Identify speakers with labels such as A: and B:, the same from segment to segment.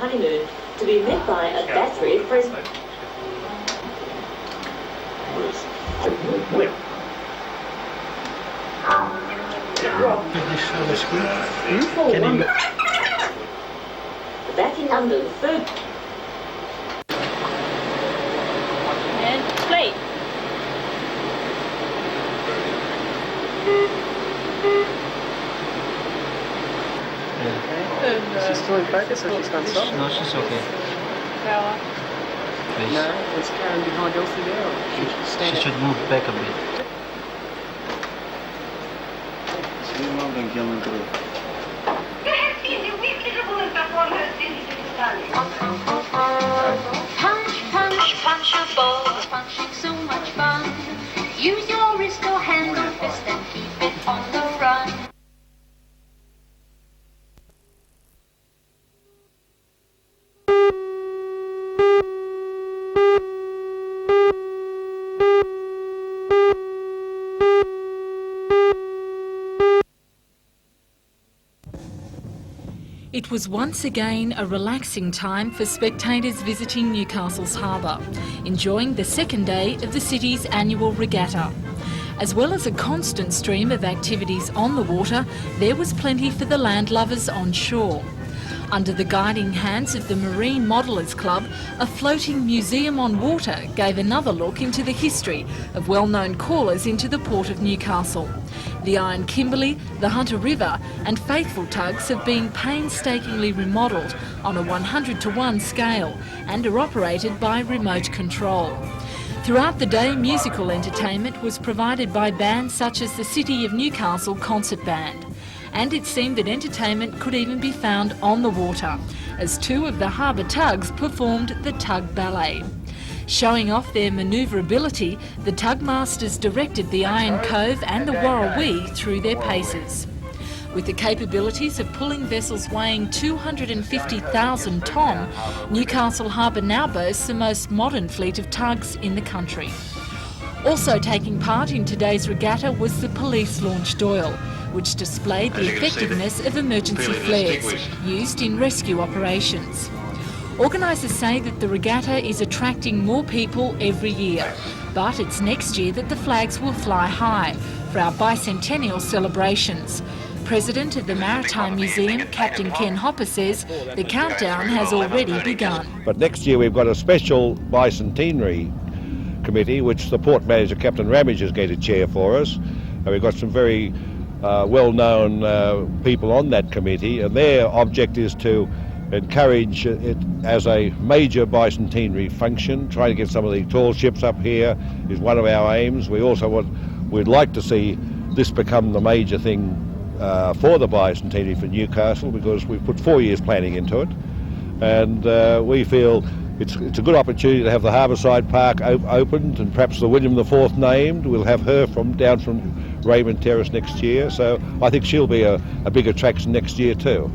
A: honeymoon to be met by a battery of presents. Back in London, third. And Strait.
B: She's still in focus, or she's gone stop?
C: No, she's okay.
B: Power.
C: Please.
B: No, it's Karen behind Elsie there.
C: She should move back a bit.
D: Punch, punch, punch your balls, punching so much fun. Use your wrist or hand or fist and keep it on the run.
E: It was once again a relaxing time for spectators visiting Newcastle's harbour, enjoying the second day of the city's annual regatta. As well as a constant stream of activities on the water, there was plenty for the land lovers on shore. Under the guiding hands of the Marine Modellers Club, a floating museum on water gave another look into the history of well-known callers into the port of Newcastle. The Iron Kimberley, the Hunter River and Faithful tugs have been painstakingly remodelled on a 100-to-1 scale and are operated by remote control. Throughout the day, musical entertainment was provided by bands such as the City of Newcastle Concert Band. And it seemed that entertainment could even be found on the water, as two of the harbour tugs performed the Tug Ballet. Showing off their manoeuvrability, the tugmasters directed the Iron Cove and the Warrawee through their paces. With the capabilities of pulling vessels weighing 250,000 tonne, Newcastle Harbour now boasts the most modern fleet of tugs in the country. Also taking part in today's regatta was the police launched Doyle, which displayed the effectiveness of emergency flares used in rescue operations. Organisers say that the regatta is attracting more people every year, but it's next year that the flags will fly high for our bicentennial celebrations. President of the Maritime Museum, Captain Ken Hopper, says the countdown has already begun.
F: But next year we've got a special bicentenary committee, which the port manager, Captain Ramage, is going to chair for us. And we've got some very well-known people on that committee, and their object is to encourage it as a major bicentenary function. Trying to get some of the tall ships up here is one of our aims. We'd like to see this become the major thing for the bicentenary for Newcastle, because we've put 4 years planning into it, and we feel it's a good opportunity to have the Harbourside Park opened, and perhaps the William IV named. We'll have her down from Raymond Terrace next year, so I think she'll be a big attraction next year too.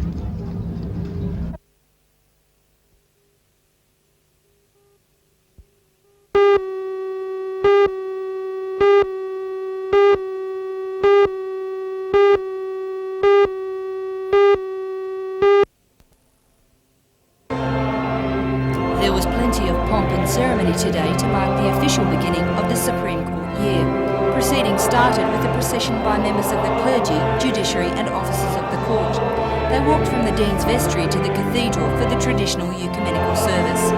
G: There was plenty of pomp and ceremony today to mark the official beginning of the Supreme Court year. Proceedings started with a procession by members of the clergy, judiciary and officers of the court. They walked from the Dean's Vestry to the Cathedral for the traditional ecumenical service.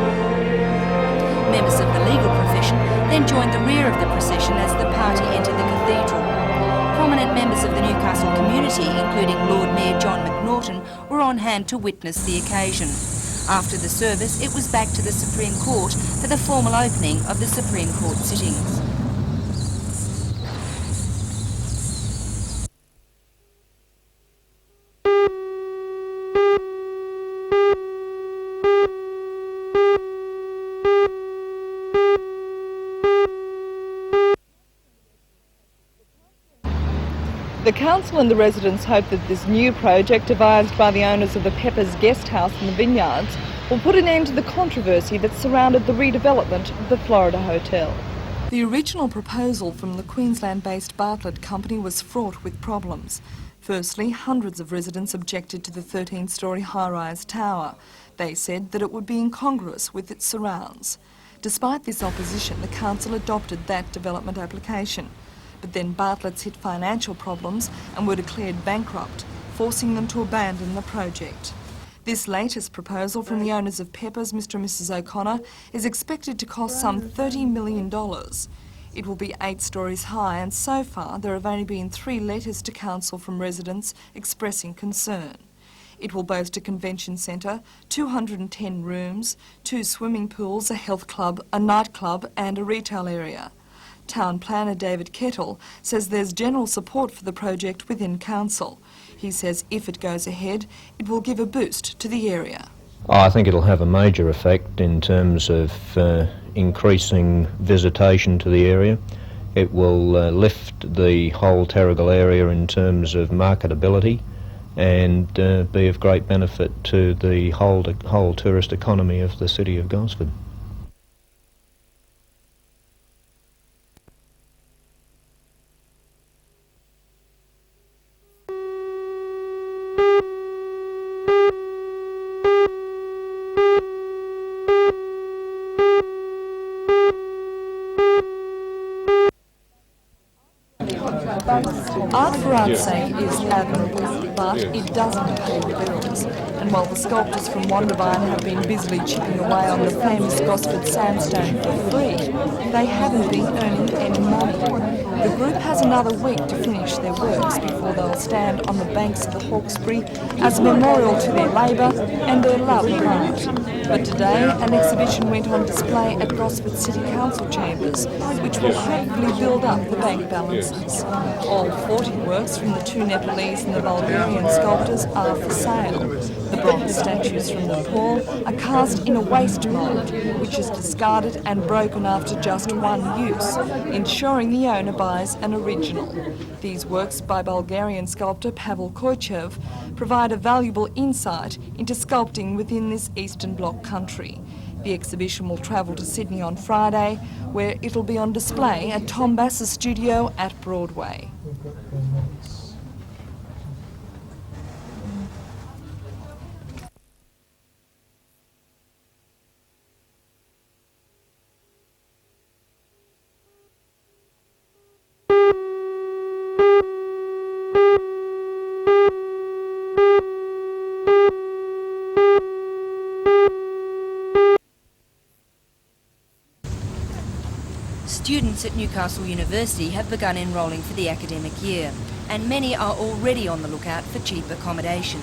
G: Members of the legal profession then joined the rear of the procession as the party entered the cathedral. Prominent members of the Newcastle community, including Lord Mayor John McNaughton, were on hand to witness the occasion. After the service, it was back to the Supreme Court for the formal opening of the Supreme Court sittings.
H: The council and the residents hope that this new project, devised by the owners of the Peppers Guest House in the Vineyards, will put an end to the controversy that surrounded the redevelopment of the Florida Hotel. The original proposal from the Queensland-based Bartlett Company was fraught with problems. Firstly, hundreds of residents objected to the 13-storey high-rise tower. They said that it would be incongruous with its surrounds. Despite this opposition, the council adopted that development application. But then Bartlett's hit financial problems and were declared bankrupt, forcing them to abandon the project. This latest proposal from the owners of Pepper's, Mr and Mrs O'Connor, is expected to cost some $30 million. It will be 8 stories high, and so far there have only been 3 letters to council from residents expressing concern. It will boast a convention centre, 210 rooms, 2 swimming pools, a health club, a nightclub and a retail area. Town planner David Kettle says there's general support for the project within council. He says if it goes ahead, it will give a boost to the area.
I: I think it'll have a major effect in terms of increasing visitation to the area. It will lift the whole Terrigal area in terms of marketability and be of great benefit to the whole tourist economy of the city of Gosford.
H: Art for art's sake is admirable, but it doesn't pay the bills. And while the sculptors from Wondervine have been busily chipping away on the famous Gosford sandstone for free, they haven't been earning any money. The group has another week to finish their works before they'll stand on the banks of the Hawkesbury as a memorial to their labour and their love of art. But today, an exhibition went on display at Gosford City Council chambers, which will hopefully build up the bank balances. All 40 works from the 2 Nepalese and the Bulgarian sculptors are for sale. The bronze statues from Nepal are cast in a waste mould, which is discarded and broken after just one use, ensuring the owner buys an original. These works by Bulgarian sculptor Pavel Koichev provide a valuable insight into sculpting within this Eastern Bloc country. The exhibition will travel to Sydney on Friday, where it'll be on display at Tom Bass's studio at Broadway.
G: Students at Newcastle University have begun enrolling for the academic year, and many are already on the lookout for cheap accommodation.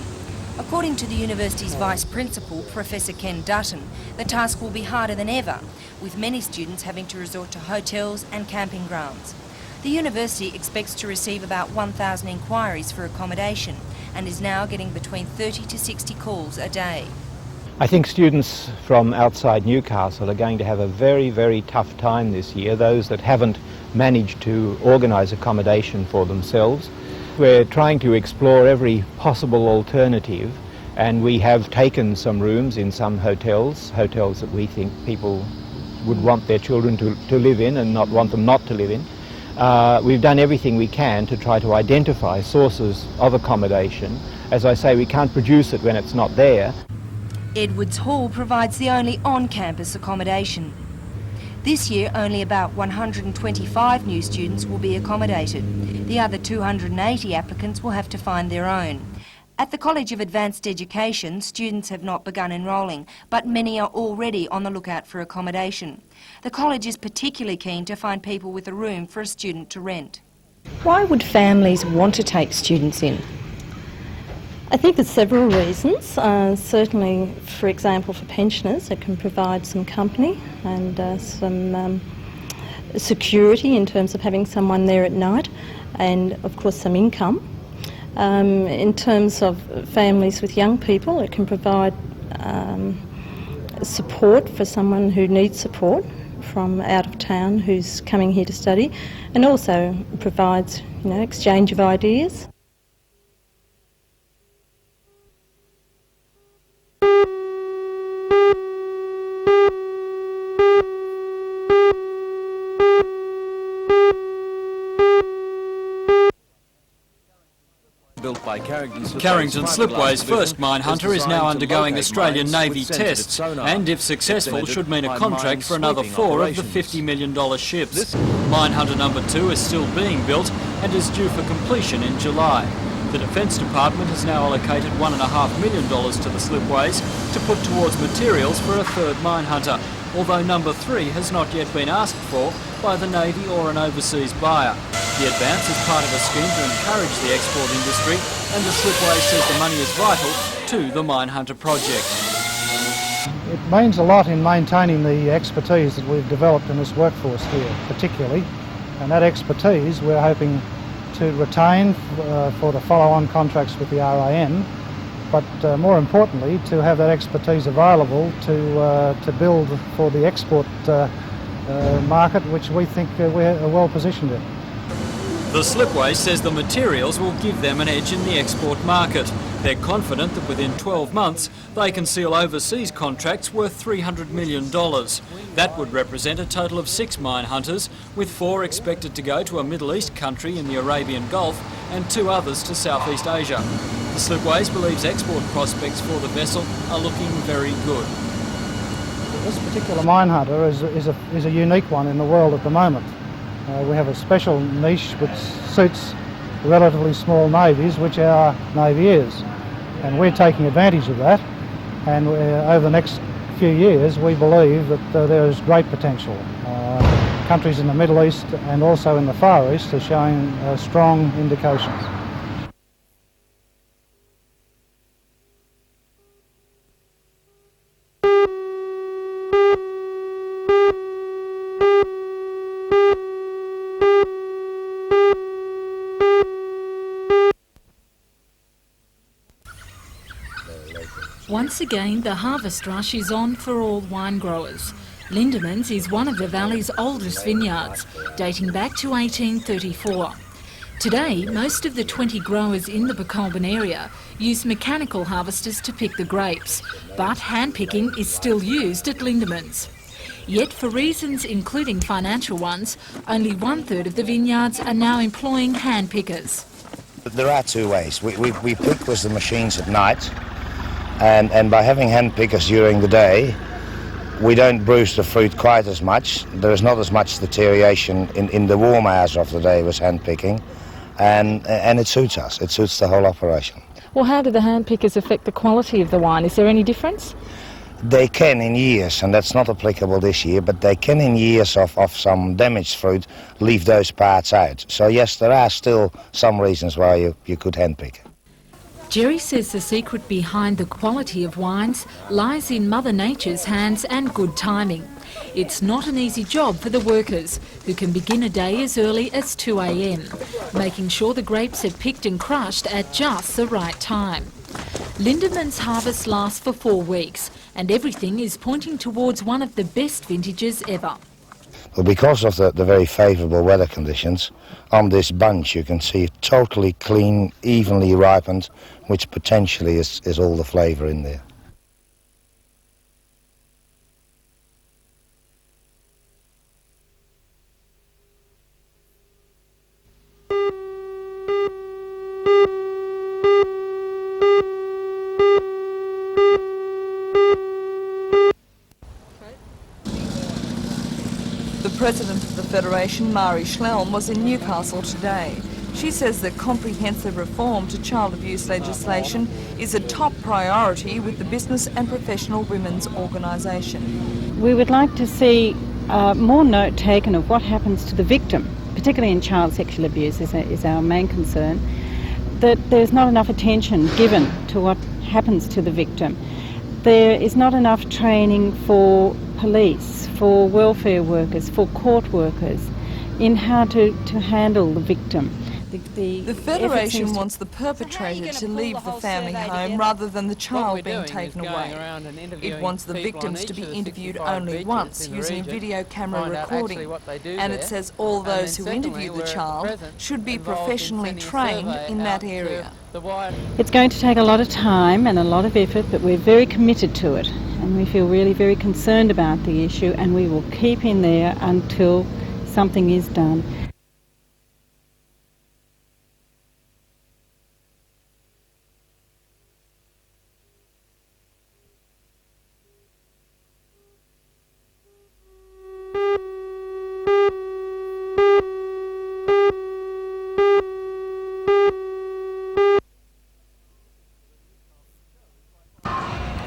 G: According to the university's Vice Principal, Professor Ken Dutton, the task will be harder than ever, with many students having to resort to hotels and camping grounds. The university expects to receive about 1,000 inquiries for accommodation and is now getting between 30 to 60 calls a day.
J: I think students from outside Newcastle are going to have a very, very tough time this year, those that haven't managed to organise accommodation for themselves. We're trying to explore every possible alternative, and we have taken some rooms in some hotels that we think people would want their children to live in and not want them not to live in. We've done everything we can to try to identify sources of accommodation. As I say, we can't produce it when it's not there.
G: Edwards Hall provides the only on-campus accommodation. This year, only about 125 new students will be accommodated. The other 280 applicants will have to find their own. At the College of Advanced Education, students have not begun enrolling, but many are already on the lookout for accommodation. The college is particularly keen to find people with a room for a student to rent.
K: Why would families want to take students in? I think there's several reasons. Certainly, for example, for pensioners, it can provide some company and some security in terms of having someone there at night, and of course some income. In terms of families with young people, it can provide support for someone who needs support from out of town who's coming here to study, and also provides, exchange of ideas.
L: Built by Carrington Slipway's first mine hunter is now undergoing Australian Navy tests and, if successful, should mean a contract for another 4 of the $50 million ships. Mine hunter number 2 is still being built and is due for completion in July. The Defence Department has now allocated $1.5 million to the Slipways to put towards materials for a third mine hunter, although number 3 has not yet been asked for by the Navy or an overseas buyer. The advance is part of a scheme to encourage the export industry, and the Slipway says the money is vital to the mine hunter project.
M: It means a lot in maintaining the expertise that we've developed in this workforce here, particularly, and that expertise we're hoping to retain for the follow-on contracts with the RIN, but more importantly to have that expertise available to build for the export market, which we think we're well positioned in.
L: The Slipway says the materials will give them an edge in the export market. They're confident that within 12 months they can seal overseas contracts worth $300 million. That would represent a total of 6 mine hunters, with 4 expected to go to a Middle East country in the Arabian Gulf and 2 others to Southeast Asia. The Slipways believes export prospects for the vessel are looking very good.
M: This particular mine hunter is a unique one in the world at the moment. We have a special niche which suits relatively small navies, which our Navy is, and we're taking advantage of that, and over the next few years we believe that there is great potential. Countries in the Middle East and also in the Far East are showing strong indications.
E: Once again, the harvest rush is on for all wine growers. Lindemans is one of the valley's oldest vineyards, dating back to 1834. Today, most of the 20 growers in the Bucolban area use mechanical harvesters to pick the grapes, but hand-picking is still used at Lindemans. Yet, for reasons including financial ones, only 1/3 of the vineyards are now employing hand-pickers.
N: There are 2 ways. We pick with the machines at night, and by having hand pickers during the day, we don't bruise the fruit quite as much. There is not as much deterioration in the warm hours of the day with hand picking, and it suits us. It suits the whole operation.
E: Well, how do the hand pickers affect the quality of the wine? Is there any difference?
N: They can in years, and that's not applicable this year, but they can in years of some damaged fruit leave those parts out. So yes, there are still some reasons why you could hand pick.
E: Jerry says the secret behind the quality of wines lies in Mother Nature's hands and good timing. It's not an easy job for the workers, who can begin a day as early as 2 a.m, making sure the grapes are picked and crushed at just the right time. Lindemans' harvest lasts for 4 weeks, and everything is pointing towards one of the best vintages ever.
N: Well, because of the very favourable weather conditions, on this bunch you can see it totally clean, evenly ripened, which potentially is all the flavour in there.
H: The President of the Federation, Mari Schlelm, was in Newcastle today. She says that comprehensive reform to child abuse legislation is a top priority with the Business and Professional Women's Organisation.
K: We would like to see more note taken of what happens to the victim, particularly in child sexual abuse is our main concern, that there's not enough attention given to what happens to the victim. There is not enough training for police, for welfare workers, for court workers in how to handle the victim.
H: The Federation wants the perpetrator to leave the family home rather than the child being taken away. It wants the victims to be interviewed only once using a video camera recording, and it says all those who interview the child should be professionally trained in that area.
K: It's going to take a lot of time and a lot of effort, but we're very committed to it, and we feel really very concerned about the issue, and we will keep in there until something is done.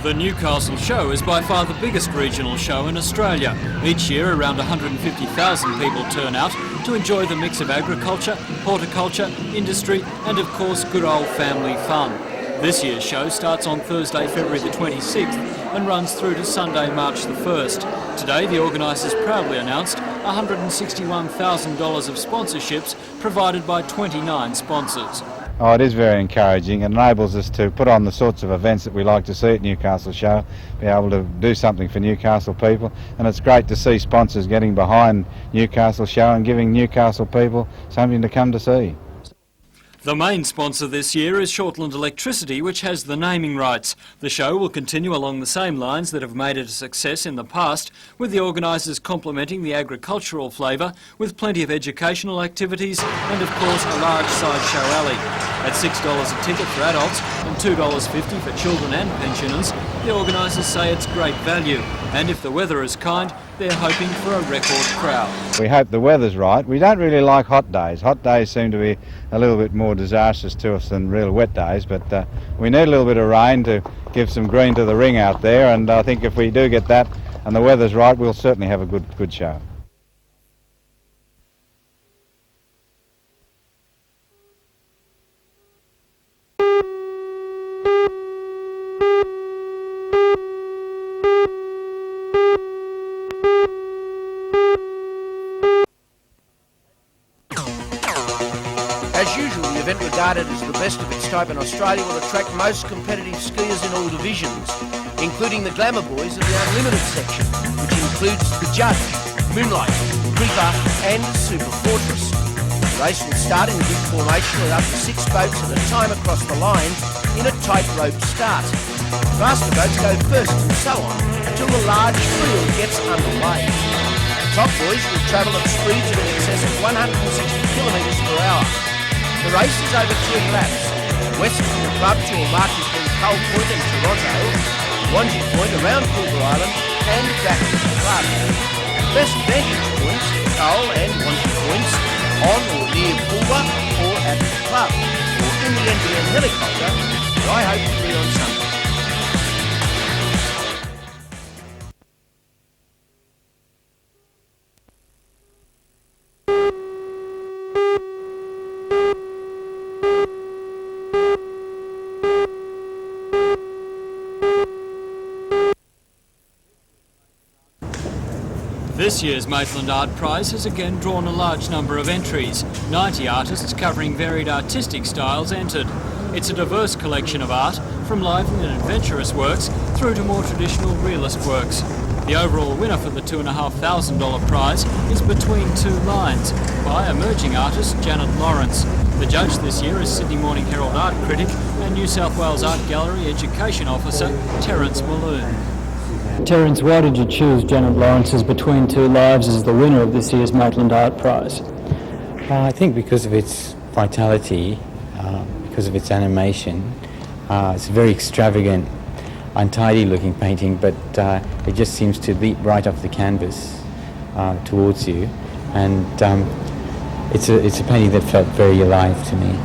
L: The Newcastle show is by far the biggest regional show in Australia. Each year around 150,000 people turn out to enjoy the mix of agriculture, horticulture, industry and of course good old family fun. This year's show starts on Thursday, February the 26th and runs through to Sunday, March the 1st. Today the organisers proudly announced $161,000 of sponsorships provided by 29 sponsors.
J: Oh, it is very encouraging. It enables us to put on the sorts of events that we like to see at Newcastle Show, be able to do something for Newcastle people, and it's great to see sponsors getting behind Newcastle Show and giving Newcastle people something to come to see.
L: The main sponsor this year is Shortland Electricity, which has the naming rights. The show will continue along the same lines that have made it a success in the past, with the organisers complementing the agricultural flavour with plenty of educational activities and, of course, a large sideshow alley. At $6 a ticket for adults and $2.50 for children and pensioners, the organisers say it's great value, and if the weather is kind, they're hoping for a record crowd.
J: We hope the weather's right. We don't really like hot days. Hot days seem to be a little bit more disastrous to us than real wet days, but we need a little bit of rain to give some green to the ring out there, and I think if we do get that and the weather's right, we'll certainly have a good show.
O: As usual, the event, regarded as the best of its type in Australia, will attract most competitive skiers in all divisions, including the glamour boys of the Unlimited section, which includes the Judge, Moonlight, Reaper and Super Fortress. The race will start in the big formation with up to 6 boats at a time across the line in a tight rope start. Faster boats go first and so on until the large field gets underway. The top boys will travel at speeds in excess of 160 kilometres per hour. The race is over 3 laps, west from the club to a mark between Cull Point and Toronto, Wanji Point around Culver Island and back to the club. Best vantage points for Cull and Wanji Points on or near Culver or at the club, or in the NBN helicopter, where I hope to be on Sunday.
L: This year's Maitland Art Prize has again drawn a large number of entries. 90 artists covering varied artistic styles entered. It's a diverse collection of art, from lively and adventurous works through to more traditional realist works. The overall winner for the $2,500 prize is Between Two Lines by emerging artist Janet Lawrence. The judge this year is Sydney Morning Herald art critic and New South Wales Art Gallery education officer Terence Malone.
P: Terence, why did you choose Janet Lawrence's Between Two Lives as the winner of this year's Maitland Art Prize?
Q: I think because of its vitality, because of its animation. It's a very extravagant, untidy looking painting, but it just seems to leap right off the canvas towards you, and it's a painting that felt very alive to me.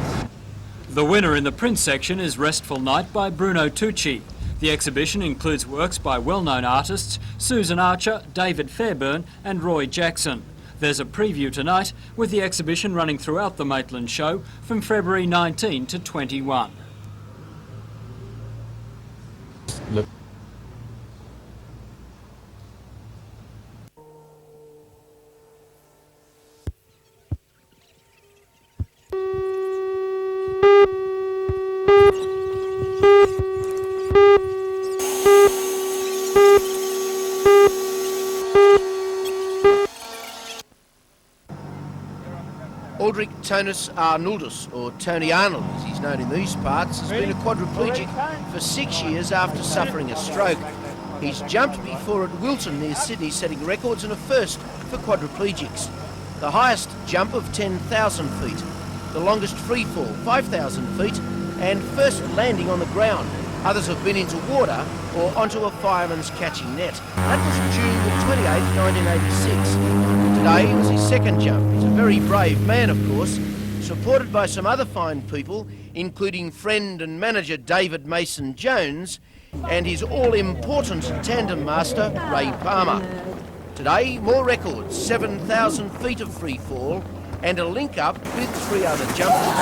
L: The winner in the print section is Restful Night by Bruno Tucci. The exhibition includes works by well-known artists Susan Archer, David Fairburn and Roy Jackson. There's a preview tonight, with the exhibition running throughout the Maitland Show from February 19 to 21.
Q: Look.
O: Aldrich Tonus Arnoldus, or Tony Arnold as he's known in these parts, has been a quadriplegic for 6 years after suffering a stroke. He's jumped before at Wilton near Sydney, setting records and a first for quadriplegics. The highest jump of 10,000 feet, the longest free fall 5,000 feet, and first landing on the ground. Others have been into water or onto a fireman's catching net. That was June the 28th, 1986. Today was his second jump. He's a very brave man, of course, supported by some other fine people, including friend and manager David Mason-Jones and his all-important tandem master, Ray Palmer. Today, more records, 7,000 feet of free fall and a link-up with 3 other jumpers.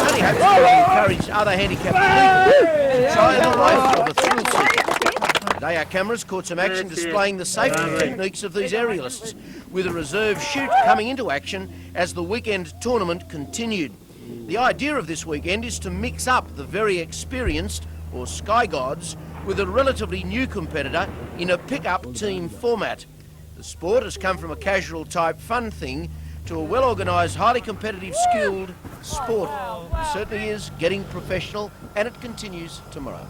O: Only hopes to encourage other handicapped people to try the life of a thrill seeker. Today, our cameras caught some action displaying the safety techniques of these aerialists, with a reserve chute coming into action as the weekend tournament continued. The idea of this weekend is to mix up the very experienced, or Sky Gods, with a relatively new competitor in a pick-up team format. The sport has come from a casual type fun thing to a well-organised, highly competitive, skilled sport. It certainly is getting professional, and it continues tomorrow.